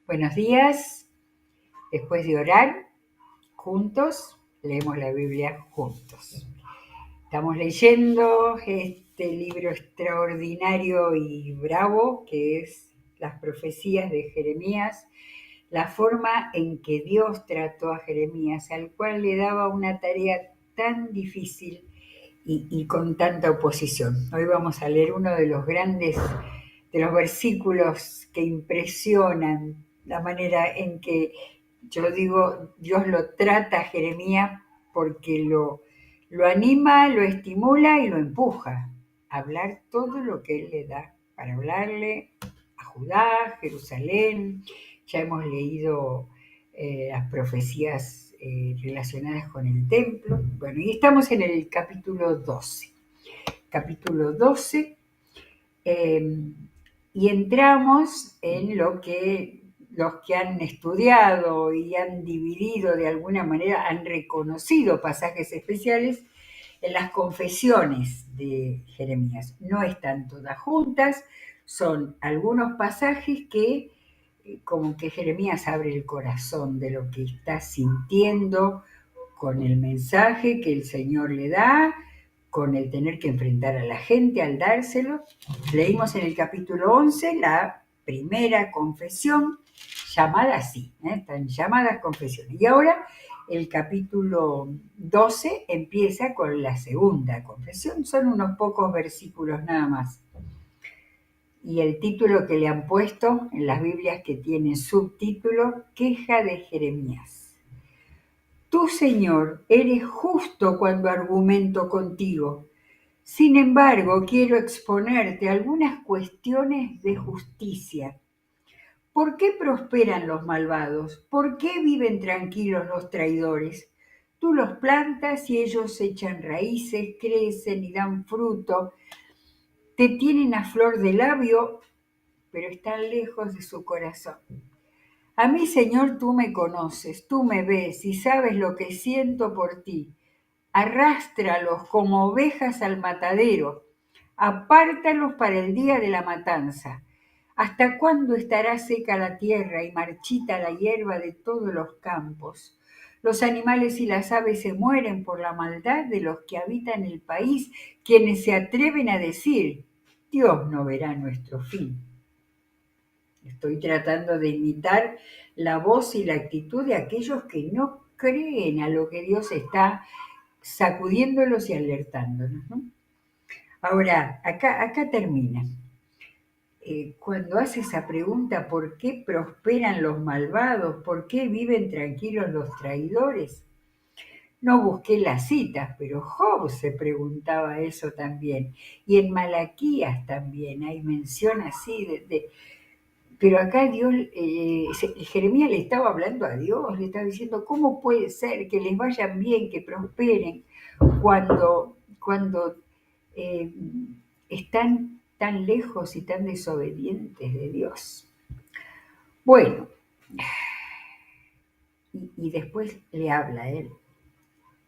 Buenos días. Después de orar juntos, leemos la Biblia juntos. Estamos leyendo este libro extraordinario y bravo que es Las profecías de Jeremías, la forma en que Dios trató a Jeremías, al cual le daba una tarea tan difícil y con tanta oposición. Hoy vamos a leer uno de los grandes, de los versículos que impresionan la manera en que yo digo, Dios lo trata a Jeremías porque lo anima, lo estimula y lo empuja a hablar todo lo que Él le da para hablarle a Judá, Jerusalén. Ya hemos leído las profecías relacionadas con el templo. Bueno, y estamos en el capítulo 12. Capítulo 12, eh, y entramos en lo que los que han estudiado y han dividido de alguna manera, han reconocido pasajes especiales en las confesiones de Jeremías. No están todas juntas, son algunos pasajes que como que Jeremías abre el corazón de lo que está sintiendo con el mensaje que el Señor le da, con el tener que enfrentar a la gente al dárselo. Leímos en el capítulo 11 la primera confesión, llamada así, están llamadas confesiones. Y ahora el capítulo 12 empieza con la segunda confesión, son unos pocos versículos nada más. Y el título que le han puesto en las Biblias que tiene subtítulo, Queja de Jeremías. Tú, Señor, eres justo cuando argumento contigo. Sin embargo, quiero exponerte algunas cuestiones de justicia. ¿Por qué prosperan los malvados? ¿Por qué viven tranquilos los traidores? Tú los plantas y ellos echan raíces, crecen y dan fruto. Te tienen a flor de labio, pero están lejos de su corazón. A mí, Señor, tú me conoces, tú me ves y sabes lo que siento por ti. Arrástralos como ovejas al matadero, apártalos para el día de la matanza. ¿Hasta cuándo estará seca la tierra y marchita la hierba de todos los campos? Los animales y las aves se mueren por la maldad de los que habitan el país, quienes se atreven a decir, Dios no verá nuestro fin. Estoy tratando de imitar la voz y la actitud de aquellos que no creen a lo que Dios está sacudiéndolos y alertándolos, ¿no? Ahora, acá termina. Cuando hace esa pregunta, ¿por qué prosperan los malvados? ¿Por qué viven tranquilos los traidores? No busqué las citas, pero Job se preguntaba eso también. Y en Malaquías también hay mención así pero acá Dios, Jeremías le estaba hablando a Dios, le estaba diciendo, ¿cómo puede ser que les vayan bien, que prosperen, cuando eh, están tan lejos y tan desobedientes de Dios? Bueno, y después le habla a él.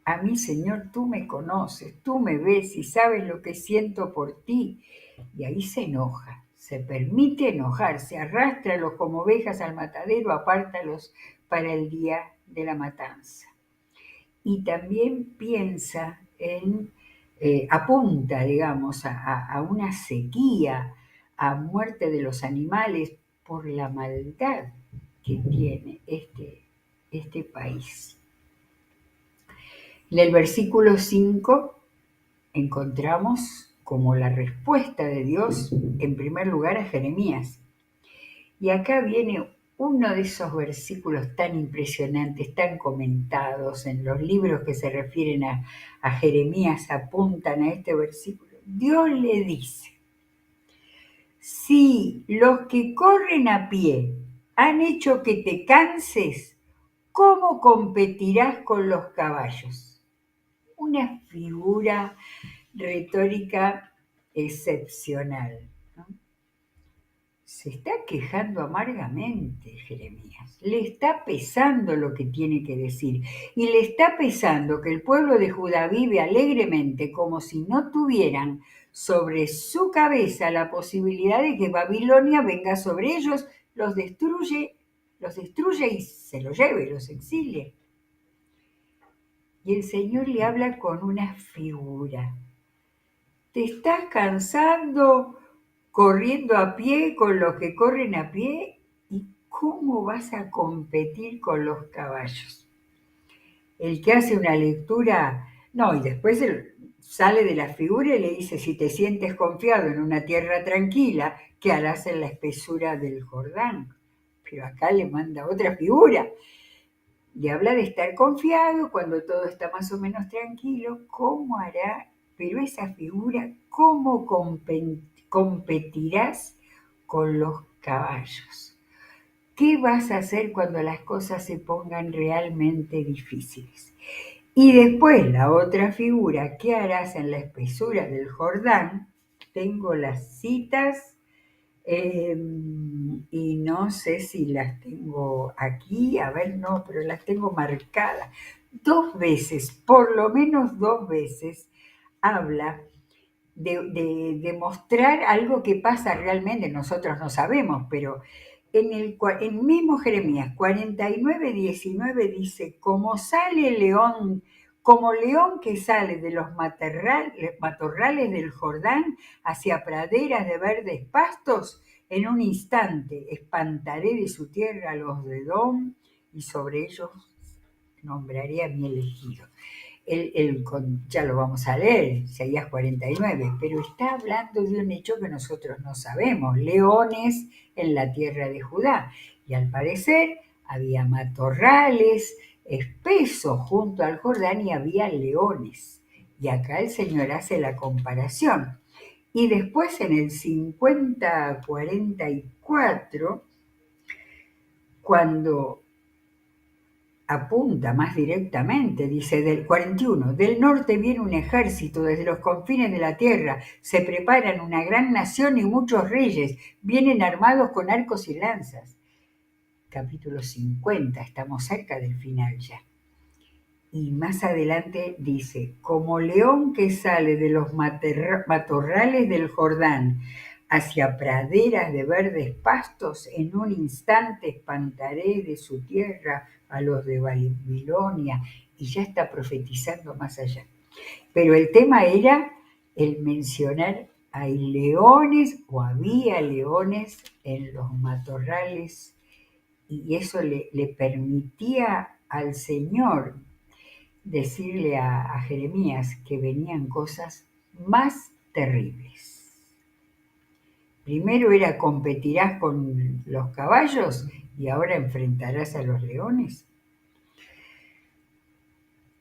A mí, Señor, tú me conoces, tú me ves y sabes lo que siento por ti. Y ahí se enoja, se permite enojarse, arrástralos como ovejas al matadero, apártalos para el día de la matanza. Y también piensa en, apunta, digamos, a una sequía, a muerte de los animales por la maldad que tiene este país. En el versículo 5 encontramos como la respuesta de Dios, en primer lugar, a Jeremías. Y acá viene uno de esos versículos tan impresionantes, tan comentados en los libros que se refieren a Jeremías, apuntan a este versículo. Dios le dice, si los que corren a pie han hecho que te canses, ¿cómo competirás con los caballos? Una figura retórica excepcional, ¿no? Se está quejando amargamente Jeremías, le está pesando lo que tiene que decir y le está pesando que el pueblo de Judá vive alegremente como si no tuvieran sobre su cabeza la posibilidad de que Babilonia venga sobre ellos, los destruye los destruya y se los lleve, los exilie. Y el Señor le habla con una figura. ¿Te estás cansando corriendo a pie con los que corren a pie? ¿Y cómo vas a competir con los caballos? El que hace una lectura, no, y después sale de la figura y le dice, si te sientes confiado en una tierra tranquila, ¿qué harás en la espesura del Jordán? Pero acá le manda otra figura. Le habla de estar confiado cuando todo está más o menos tranquilo, ¿cómo hará? Pero esa figura, ¿cómo competirás con los caballos? ¿Qué vas a hacer cuando las cosas se pongan realmente difíciles? Y después la otra figura, ¿qué harás en la espesura del Jordán? Tengo las citas y no sé si las tengo aquí, a ver, no, pero las tengo marcadas. 2 veces, por lo menos 2 veces, habla de mostrar algo que pasa realmente, nosotros no sabemos, pero en mismo Jeremías 49:19 dice, como sale león, como león que sale de los matorrales del Jordán hacia praderas de verdes pastos, en un instante espantaré de su tierra a los de Edom y sobre ellos nombraré a mi elegido. Ya lo vamos a leer, Isaías 49, pero está hablando de un hecho que nosotros no sabemos, leones en la tierra de Judá. Y al parecer había matorrales espesos junto al Jordán y había leones. Y acá el Señor hace la comparación. Y después en el 50:44, cuando apunta más directamente, dice del 41, del norte viene un ejército desde los confines de la tierra, se preparan una gran nación y muchos reyes, vienen armados con arcos y lanzas. Capítulo 50, estamos cerca del final ya. Y más adelante dice, como león que sale de los matorrales del Jordán hacia praderas de verdes pastos, en un instante espantaré de su tierra a los de Babilonia, y ya está profetizando más allá. Pero el tema era el mencionar hay leones o había leones en los matorrales, y eso le permitía al Señor decirle a Jeremías que venían cosas más terribles. Primero era competirás con los caballos y ahora enfrentarás a los leones.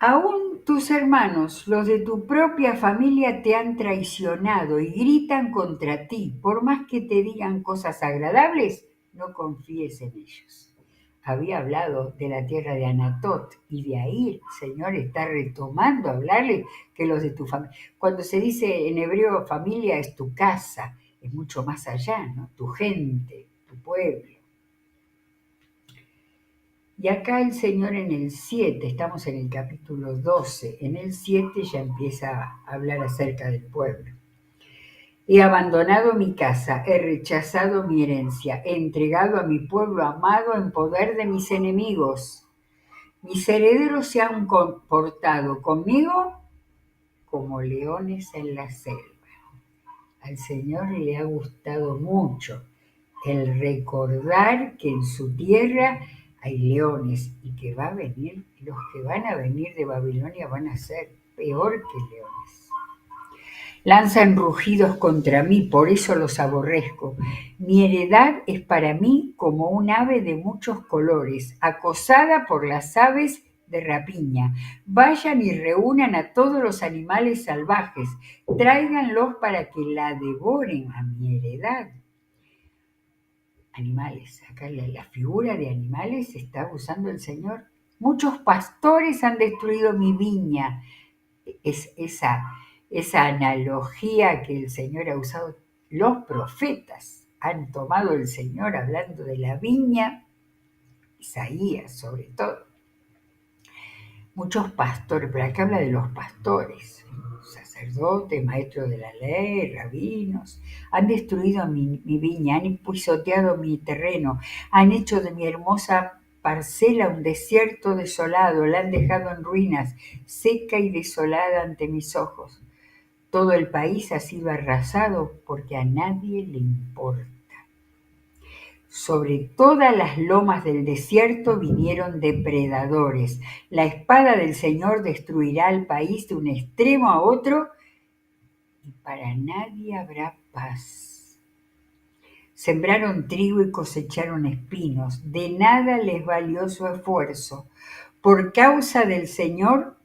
Aún tus hermanos, los de tu propia familia, te han traicionado y gritan contra ti. Por más que te digan cosas agradables, no confíes en ellos. Había hablado de la tierra de Anatot y de ahí el Señor está retomando a hablarle que los de tu familia. Cuando se dice en hebreo familia es tu casa, es mucho más allá, ¿no? Tu gente, tu pueblo. Y acá el Señor en el 7, estamos en el capítulo 12, en el 7 ya empieza a hablar acerca del pueblo. He abandonado mi casa, he rechazado mi herencia, he entregado a mi pueblo amado en poder de mis enemigos. Mis herederos se han comportado conmigo como leones en la selva. Al Señor le ha gustado mucho el recordar que en su tierra hay leones y que va a venir, los que van a venir de Babilonia van a ser peor que leones. Lanzan rugidos contra mí, por eso los aborrezco. Mi heredad es para mí como un ave de muchos colores, acosada por las aves de rapiña. Vayan y reúnan a todos los animales salvajes, tráiganlos para que la devoren a mi heredad. Animales, acá la figura de animales está usando el Señor. Muchos pastores han destruido mi viña. Es esa analogía que el Señor ha usado. Los profetas han tomado el Señor hablando de la viña, Isaías sobre todo. Muchos pastores, pero acá habla de los pastores. sacerdotes, maestros de la ley, rabinos. Han destruido mi viña, han pisoteado mi terreno, han hecho de mi hermosa parcela un desierto desolado, la han dejado en ruinas, seca y desolada ante mis ojos. Todo el país ha sido arrasado porque a nadie le importa. Sobre todas las lomas del desierto vinieron depredadores. La espada del Señor destruirá al país de un extremo a otro y para nadie habrá paz. Sembraron trigo y cosecharon espinos. De nada les valió su esfuerzo. Por causa del Señor,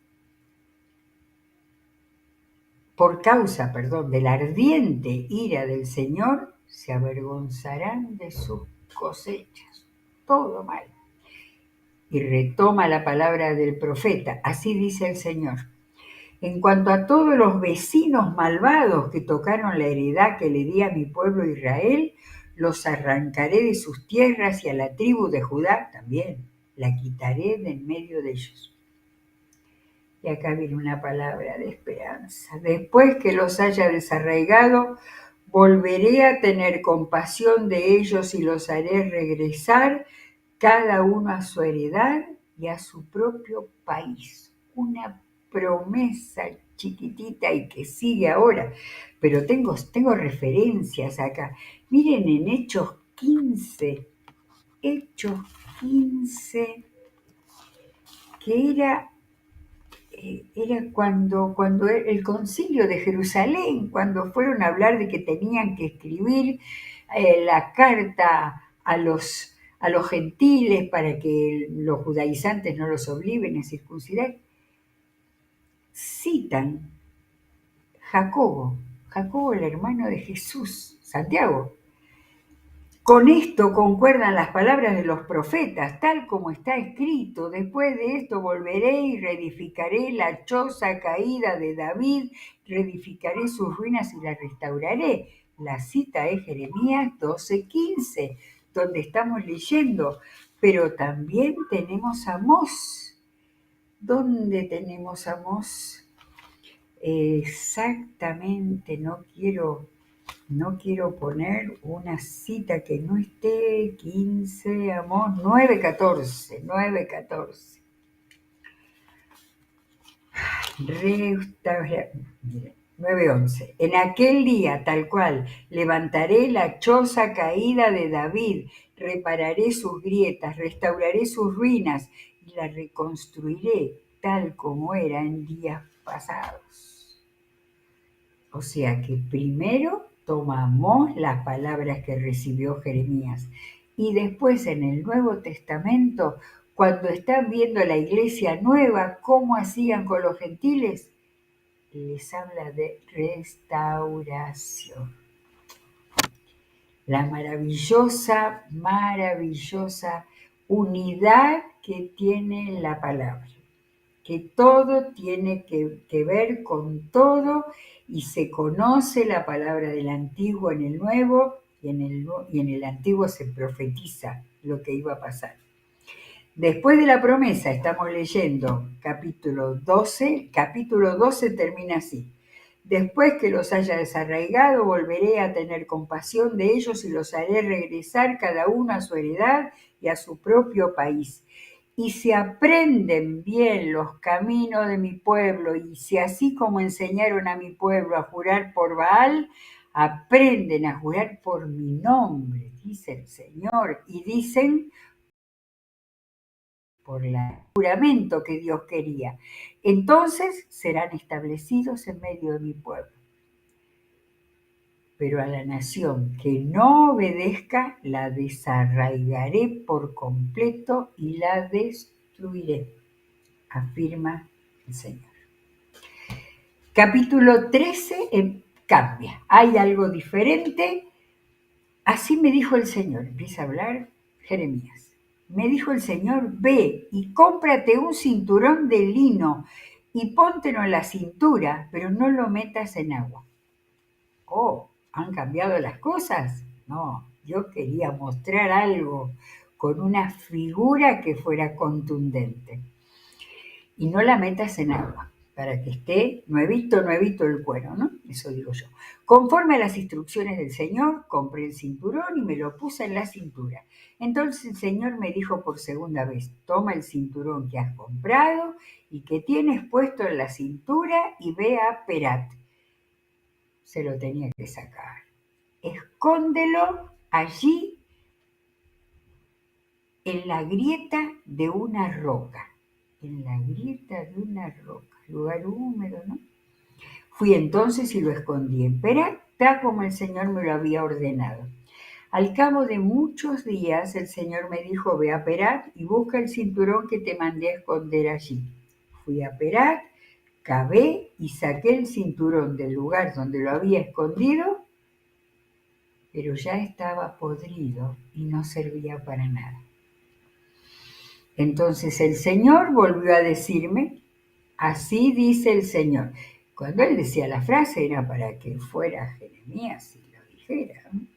de la ardiente ira del Señor, se avergonzarán de sus cosechas. Todo mal. Y retoma la palabra del profeta. Así dice el Señor. En cuanto a todos los vecinos malvados que tocaron la heredad que le di a mi pueblo Israel, los arrancaré de sus tierras y a la tribu de Judá también. La quitaré de en medio de ellos. Y acá viene una palabra de esperanza. Después que los haya desarraigado, volveré a tener compasión de ellos y los haré regresar cada uno a su heredad y a su propio país. Una promesa chiquitita y que sigue ahora, pero tengo referencias acá. Miren en Hechos 15, que era cuando el concilio de Jerusalén, cuando fueron a hablar de que tenían que escribir la carta a los gentiles para que los judaizantes no los obliguen a circuncidar, citan Jacobo el hermano de Jesús, Santiago. Con esto concuerdan las palabras de los profetas, tal como está escrito: después de esto volveré y reedificaré la choza caída de David, reedificaré sus ruinas y las restauraré. La cita es Jeremías 12:15, donde estamos leyendo, pero también tenemos Amós. ¿Dónde tenemos Amós? Exactamente, no quiero poner una cita que no esté. 15, Amós 9:14. 9:11. En aquel día, tal cual, levantaré la choza caída de David, repararé sus grietas, restauraré sus ruinas y la reconstruiré tal como era en días pasados. O sea que primero tomamos las palabras que recibió Jeremías y después en el Nuevo Testamento, cuando están viendo la iglesia nueva, cómo hacían con los gentiles, les habla de restauración. La maravillosa unidad que tiene la palabra, que todo tiene que ver con todo y se conoce la palabra del antiguo en el nuevo y en el antiguo se profetiza lo que iba a pasar. Después de la promesa estamos leyendo capítulo 12 termina así: después que los haya desarraigado, volveré a tener compasión de ellos y los haré regresar cada uno a su heredad y a su propio país. Y si aprenden bien los caminos de mi pueblo, y si así como enseñaron a mi pueblo a jurar por Baal, aprenden a jurar por mi nombre, dice el Señor, y dicen por el juramento que Dios quería, entonces serán establecidos en medio de mi pueblo. Pero a la nación que no obedezca, la desarraigaré por completo y la destruiré, afirma el Señor. Capítulo 13 cambia, hay algo diferente. Así me dijo el Señor, empieza a hablar Jeremías. Me dijo el Señor: ve y cómprate un cinturón de lino y póntelo en la cintura, pero no lo metas en agua. Oh, ¿han cambiado las cosas? No, yo quería mostrar algo con una figura que fuera contundente. Y no la metas en agua. para que esté nuevito, nuevito el cuero, ¿no? Eso digo yo. Conforme a las instrucciones del Señor, compré el cinturón y me lo puse en la cintura. Entonces el Señor me dijo por segunda vez, toma el cinturón que has comprado y que tienes puesto en la cintura y ve a Perat. Se lo tenía que sacar. Escóndelo allí en la grieta de una roca. En la grieta de una roca. Lugar húmedo, ¿no? Fui entonces y lo escondí en Perat, tal como el Señor me lo había ordenado. Al cabo de muchos días el Señor me dijo, ve a Perat y busca el cinturón que te mandé a esconder allí. Fui a Perat, cavé y saqué el cinturón del lugar donde lo había escondido, pero ya estaba podrido y no servía para nada. Entonces el Señor volvió a decirme, así dice el Señor. Cuando él decía la frase era para que fuera Jeremías y lo dijera, ¿no?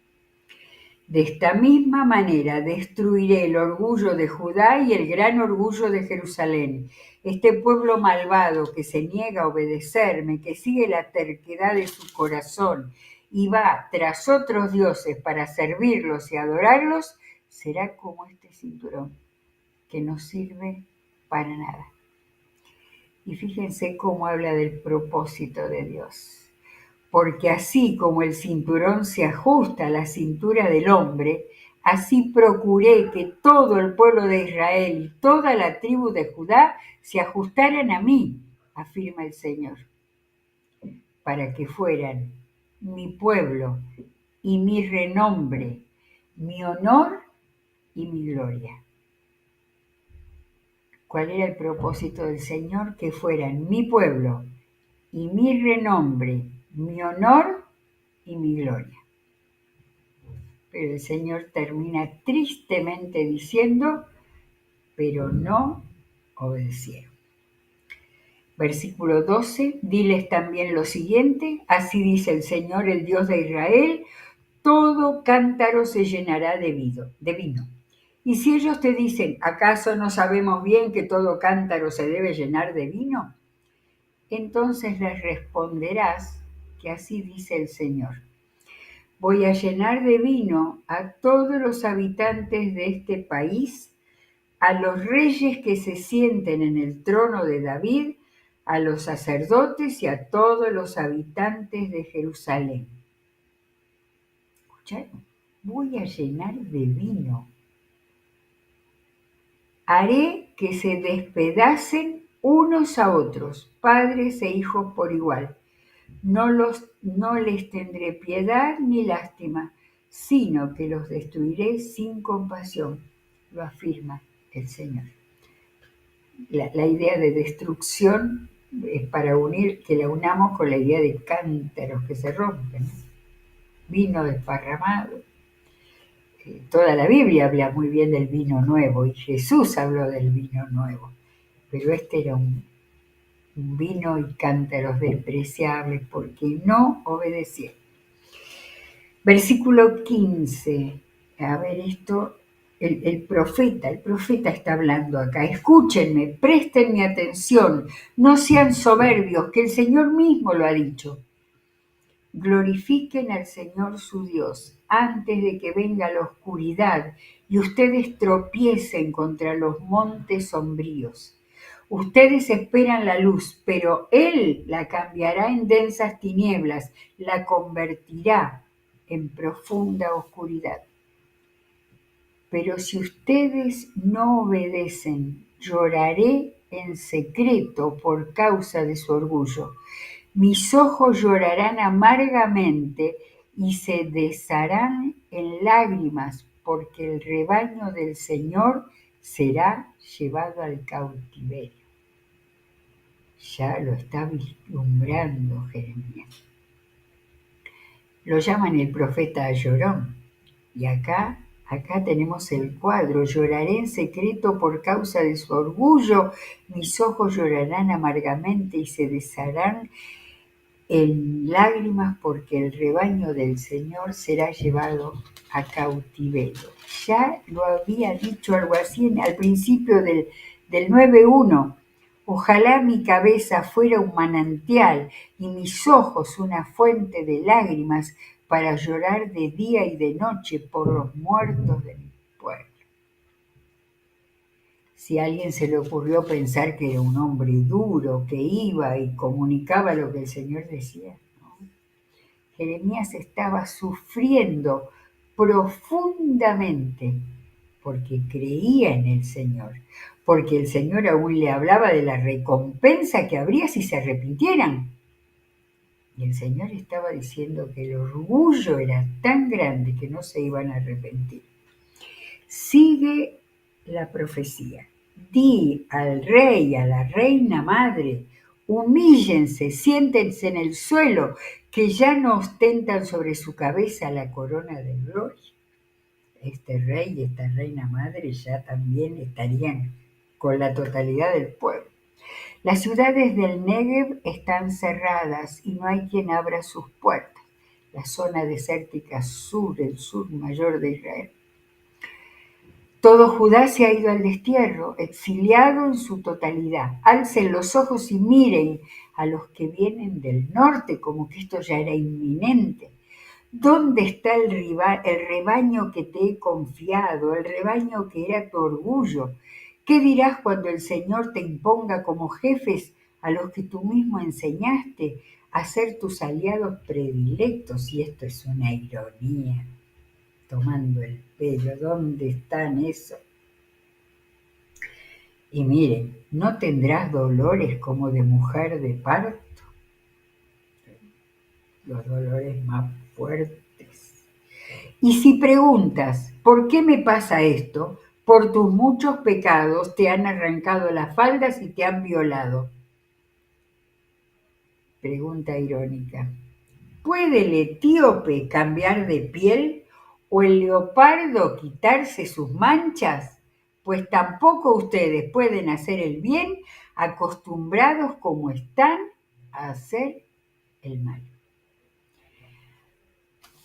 De esta misma manera destruiré el orgullo de Judá y el gran orgullo de Jerusalén. Este pueblo malvado que se niega a obedecerme, que sigue la terquedad de su corazón y va tras otros dioses para servirlos y adorarlos, será como este cinturón, que no sirve para nada. Y fíjense cómo habla del propósito de Dios. Porque así como el cinturón se ajusta a la cintura del hombre, así procuré que todo el pueblo de Israel y toda la tribu de Judá se ajustaran a mí, afirma el Señor, para que fueran mi pueblo y mi renombre, mi honor y mi gloria. ¿Cuál era el propósito del Señor? Que fueran mi pueblo y mi renombre, mi honor y mi gloria. Pero el Señor termina tristemente diciendo, pero no obedecieron. Versículo 12, diles también lo siguiente, así dice el Señor, el Dios de Israel, todo cántaro se llenará de vino. Y si ellos te dicen, ¿acaso no sabemos bien que todo cántaro se debe llenar de vino? Entonces les responderás que así dice el Señor. Voy a llenar de vino a todos los habitantes de este país, a los reyes que se sienten en el trono de David, a los sacerdotes y a todos los habitantes de Jerusalén. ¿Escucharon? Voy a llenar de vino. Haré que se despedacen unos a otros, padres e hijos por igual. No les tendré piedad ni lástima, sino que los destruiré sin compasión, lo afirma el Señor. La idea de destrucción es para que la unamos con la idea de cántaros que se rompen, vino desparramado. Toda la Biblia habla muy bien del vino nuevo y Jesús habló del vino nuevo, pero este era un vino y cántaros despreciables porque no obedecieron. Versículo 15. A ver, esto, el profeta está hablando acá. Escúchenme, prestenme atención, no sean soberbios, que el Señor mismo lo ha dicho. Glorifiquen al Señor su Dios antes de que venga la oscuridad y ustedes tropiecen contra los montes sombríos. Ustedes esperan la luz, pero Él la cambiará en densas tinieblas, la convertirá en profunda oscuridad. Pero si ustedes no obedecen, lloraré en secreto por causa de su orgullo. Mis ojos llorarán amargamente y se desharán en lágrimas, porque el rebaño del Señor será llevado al cautiverio. Ya lo está vislumbrando Jeremías. Lo llaman el profeta llorón. Y acá tenemos el cuadro. Lloraré en secreto por causa de su orgullo. Mis ojos llorarán amargamente y se desharán en lágrimas porque el rebaño del Señor será llevado a cautiverio. Ya lo había dicho algo así al principio del 9:1. Ojalá mi cabeza fuera un manantial y mis ojos una fuente de lágrimas para llorar de día y de noche por los muertos de mi pueblo. Si a alguien se le ocurrió pensar que era un hombre duro, que iba y comunicaba lo que el Señor decía, ¿no? Jeremías estaba sufriendo profundamente porque creía en el Señor, porque el Señor aún le hablaba de la recompensa que habría si se arrepintieran. Y el Señor estaba diciendo que el orgullo era tan grande que no se iban a arrepentir. Sigue la profecía. Di al rey, a la reina madre, humíllense, siéntense en el suelo, que ya no ostentan sobre su cabeza la corona de gloria. Este rey y esta reina madre ya también estarían con la totalidad del pueblo. Las ciudades del Negev están cerradas y no hay quien abra sus puertas. La zona desértica sur, el sur mayor de Israel. Todo Judá se ha ido al destierro, exiliado en su totalidad. Alcen los ojos y miren a los que vienen del norte, como que esto ya era inminente. ¿Dónde está el rebaño que te he confiado, el rebaño que era tu orgullo? ¿Qué dirás cuando el Señor te imponga como jefes a los que tú mismo enseñaste a ser tus aliados predilectos? Y esto es una ironía, tomando el pelo, ¿dónde están esos? Y miren, ¿no tendrás dolores como de mujer de parto? Los dolores más fuertes. Y si preguntas, ¿por qué me pasa esto? Por tus muchos pecados te han arrancado las faldas y te han violado. Pregunta irónica. ¿Puede el etíope cambiar de piel o el leopardo quitarse sus manchas? Pues tampoco ustedes pueden hacer el bien acostumbrados como están a hacer el mal.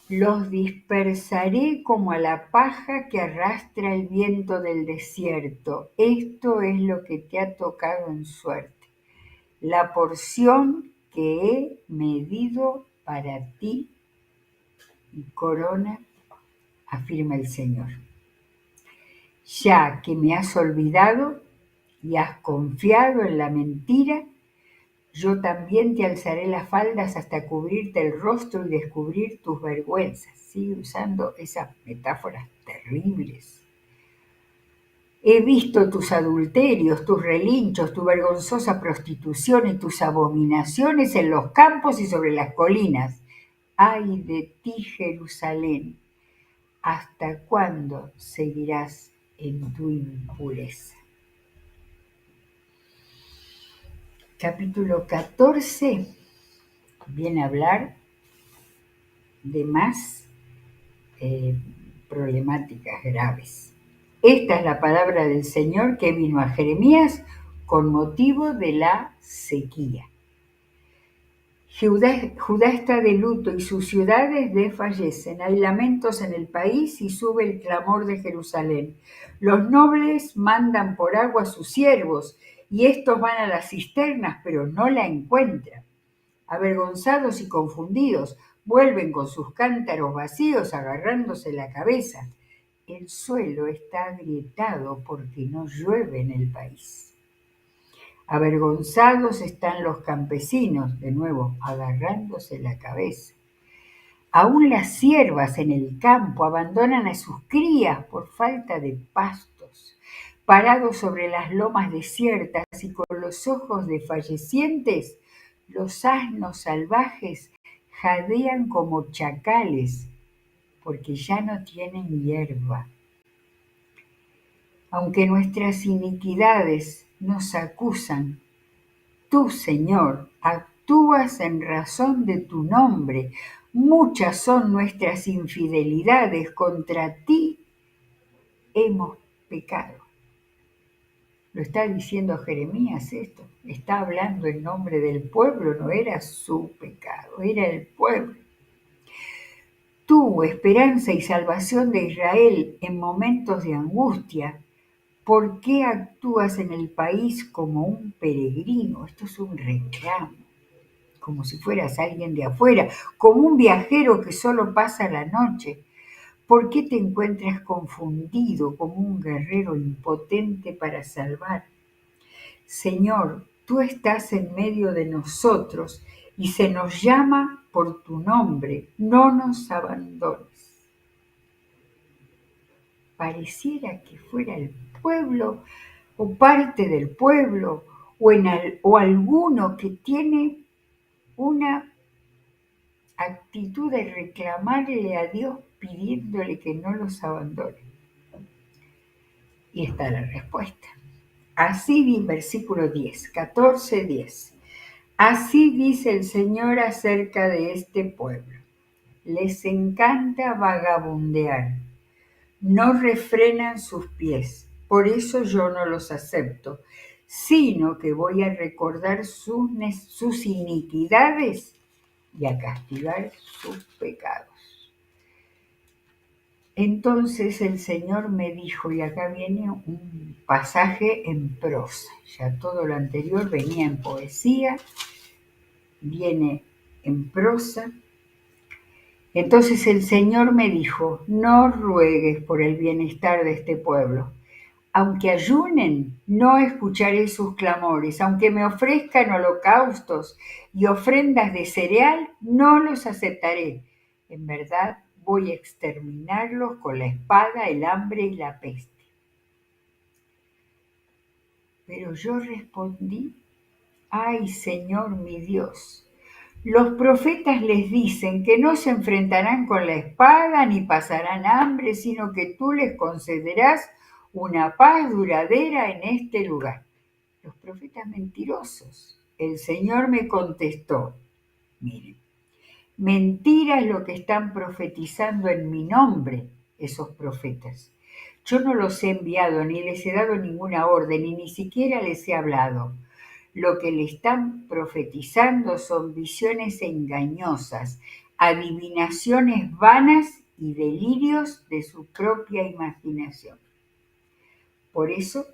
Los dispersaré como a la paja que arrastra el viento del desierto. Esto es lo que te ha tocado en suerte, la porción que he medido para ti y corona, afirma el Señor. Ya que me has olvidado y has confiado en la mentira, yo también te alzaré las faldas hasta cubrirte el rostro y descubrir tus vergüenzas. Sigue usando esas metáforas terribles. He visto tus adulterios, tus relinchos, tu vergonzosa prostitución y tus abominaciones en los campos y sobre las colinas. ¡Ay de ti, Jerusalén! ¿Hasta cuándo seguirás en tu impureza? Capítulo 14 viene a hablar de más problemáticas graves. Esta es la palabra del Señor que vino a Jeremías con motivo de la sequía. Judá está de luto y sus ciudades desfallecen. Hay lamentos en el país y sube el clamor de Jerusalén. Los nobles mandan por agua a sus siervos y estos van a las cisternas, pero no la encuentran. Avergonzados y confundidos, vuelven con sus cántaros vacíos agarrándose la cabeza. El suelo está agrietado porque no llueve en el país. Avergonzados están los campesinos, de nuevo, agarrándose la cabeza. Aún las ciervas en el campo abandonan a sus crías por falta de pastos. Parados sobre las lomas desiertas y con los ojos desfallecientes, los asnos salvajes jadean como chacales porque ya no tienen hierba. Aunque nuestras iniquidades nos acusan, tú, Señor, actúas en razón de tu nombre. Muchas son nuestras infidelidades, contra ti hemos pecado. Lo está diciendo Jeremías esto. Está hablando en nombre del pueblo, no era su pecado, era el pueblo. Tú, esperanza y salvación de Israel en momentos de angustia, ¿Por qué actúas en el país como un peregrino? Esto es un reclamo, como si fueras alguien de afuera, como un viajero que solo pasa la noche. ¿Por qué te encuentras confundido como un guerrero impotente para salvar? Señor, tú estás en medio de nosotros y se nos llama por tu nombre, no nos abandones. Pareciera que fuera el pueblo o parte del pueblo o alguno que tiene una actitud de reclamarle a Dios pidiéndole que no los abandone. Y está la respuesta. Así dice versículo 10, 14, 10. Así dice el Señor acerca de este pueblo. Les encanta vagabundear, no refrenan sus pies, por eso yo no los acepto, sino que voy a recordar sus iniquidades y a castigar sus pecados. Entonces el Señor me dijo, y acá viene un pasaje en prosa, ya todo lo anterior venía en poesía, viene en prosa. Entonces el Señor me dijo, no ruegues por el bienestar de este pueblo. Aunque ayunen, no escucharé sus clamores. Aunque me ofrezcan holocaustos y ofrendas de cereal, no los aceptaré. En verdad, voy a exterminarlos con la espada, el hambre y la peste. Pero yo respondí, ay Señor mi Dios, los profetas les dicen que no se enfrentarán con la espada ni pasarán hambre, sino que tú les concederás una paz duradera en este lugar. Los profetas mentirosos. El Señor me contestó, miren, mentira es lo que están profetizando en mi nombre esos profetas. Yo no los he enviado, ni les he dado ninguna orden, y ni siquiera les he hablado. Lo que le están profetizando son visiones engañosas, adivinaciones vanas y delirios de su propia imaginación. Por eso,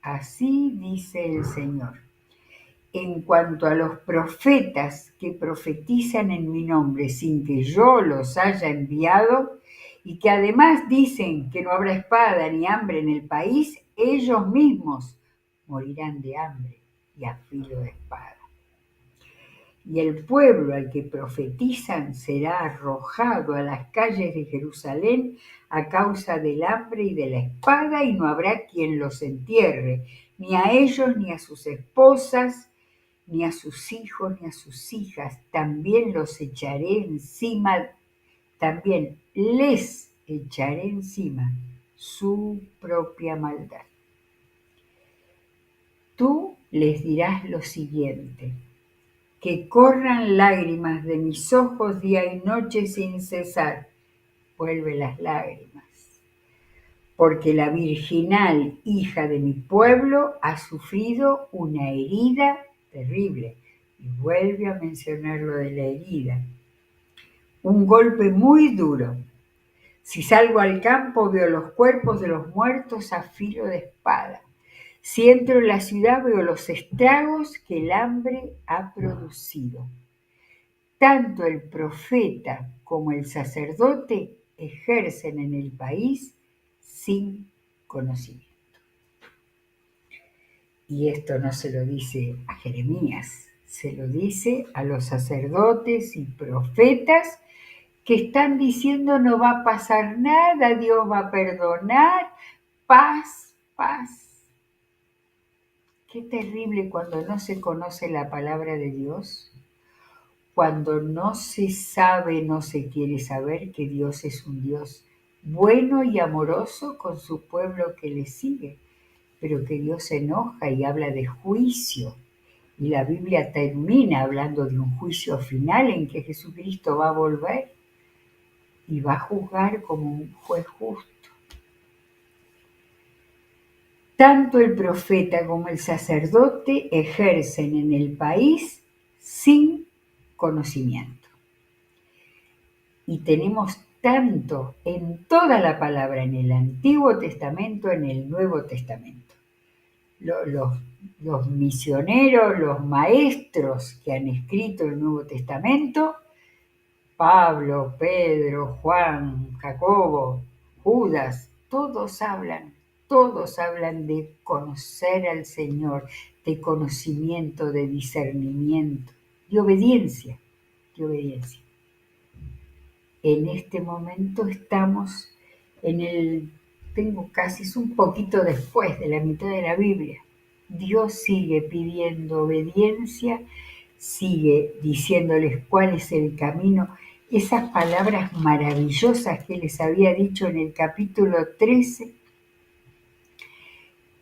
así dice el Señor. En cuanto a los profetas que profetizan en mi nombre sin que yo los haya enviado y que además dicen que no habrá espada ni hambre en el país, ellos mismos morirán de hambre y a filo de espada. Y el pueblo al que profetizan será arrojado a las calles de Jerusalén a causa del hambre y de la espada, y no habrá quien los entierre, ni a ellos, ni a sus esposas, ni a sus hijos, ni a sus hijas. También los echaré encima, también les echaré encima su propia maldad. Tú les dirás lo siguiente: que corran lágrimas de mis ojos día y noche sin cesar. Vuelve las lágrimas. Porque la virginal hija de mi pueblo ha sufrido una herida terrible. Y vuelve a mencionar lo de la herida. Un golpe muy duro. Si salgo al campo veo los cuerpos de los muertos a filo de espada. Si entro en la ciudad veo los estragos que el hambre ha producido. Tanto el profeta como el sacerdote ejercen en el país sin conocimiento. Y esto no se lo dice a Jeremías, se lo dice a los sacerdotes y profetas que están diciendo no va a pasar nada, Dios va a perdonar, paz, paz. Qué terrible cuando no se conoce la palabra de Dios. Cuando no se sabe, no se quiere saber que Dios es un Dios bueno y amoroso con su pueblo que le sigue, pero que Dios se enoja y habla de juicio. Y la Biblia termina hablando de un juicio final en que Jesucristo va a volver y va a juzgar como un juez justo. Tanto el profeta como el sacerdote ejercen en el país sin conocimiento. Y tenemos tanto en toda la palabra, en el Antiguo Testamento, en el Nuevo Testamento. Los misioneros, los maestros que han escrito el Nuevo Testamento, Pablo, Pedro, Juan, Jacobo, Judas, todos hablan de conocer al Señor, de conocimiento, de discernimiento, de obediencia, de obediencia. En este momento estamos tengo casi, es un poquito después de la mitad de la Biblia. Dios sigue pidiendo obediencia, sigue diciéndoles cuál es el camino. Esas palabras maravillosas que les había dicho en el capítulo 13,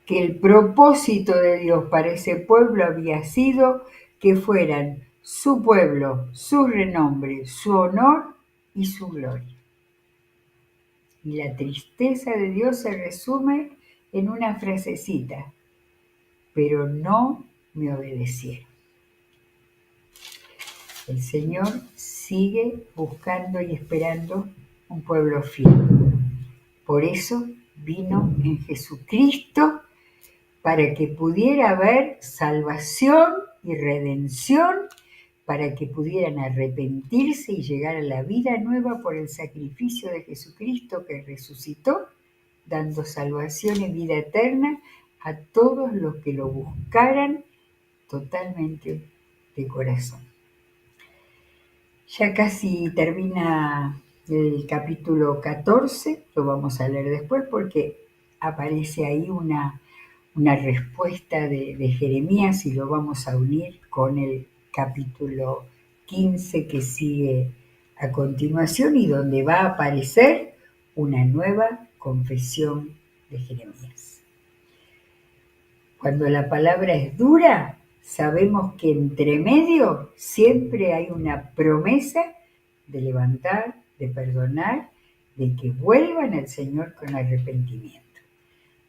que el propósito de Dios para ese pueblo había sido que fueran su pueblo, su renombre, su honor y su gloria. Y la tristeza de Dios se resume en una frasecita: pero no me obedecieron. El Señor sigue buscando y esperando un pueblo fiel. Por eso vino en Jesucristo, para que pudiera haber salvación y redención, para que pudieran arrepentirse y llegar a la vida nueva por el sacrificio de Jesucristo, que resucitó, dando salvación y vida eterna a todos los que lo buscaran totalmente de corazón. Ya casi termina el capítulo 14, lo vamos a leer después porque aparece ahí una respuesta de Jeremías, y lo vamos a unir con el capítulo 15 que sigue a continuación, y donde va a aparecer una nueva confesión de Jeremías. Cuando la palabra es dura, sabemos que entre medio siempre hay una promesa de levantar, de perdonar, de que vuelvan al Señor con arrepentimiento.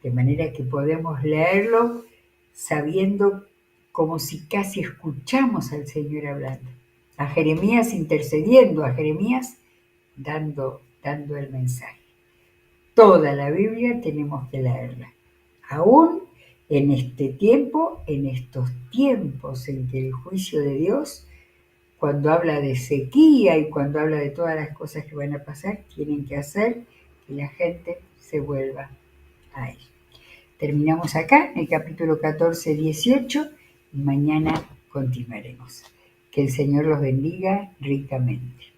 De manera que podemos leerlo sabiendo, como si casi escuchamos al Señor hablando, a Jeremías intercediendo, a Jeremías dando el mensaje. Toda la Biblia tenemos que leerla, aún en este tiempo, en estos tiempos en que el juicio de Dios, cuando habla de sequía y cuando habla de todas las cosas que van a pasar, tienen que hacer que la gente se vuelva a Él. Terminamos acá, en el capítulo 14, 18, y mañana continuaremos. Que el Señor los bendiga ricamente.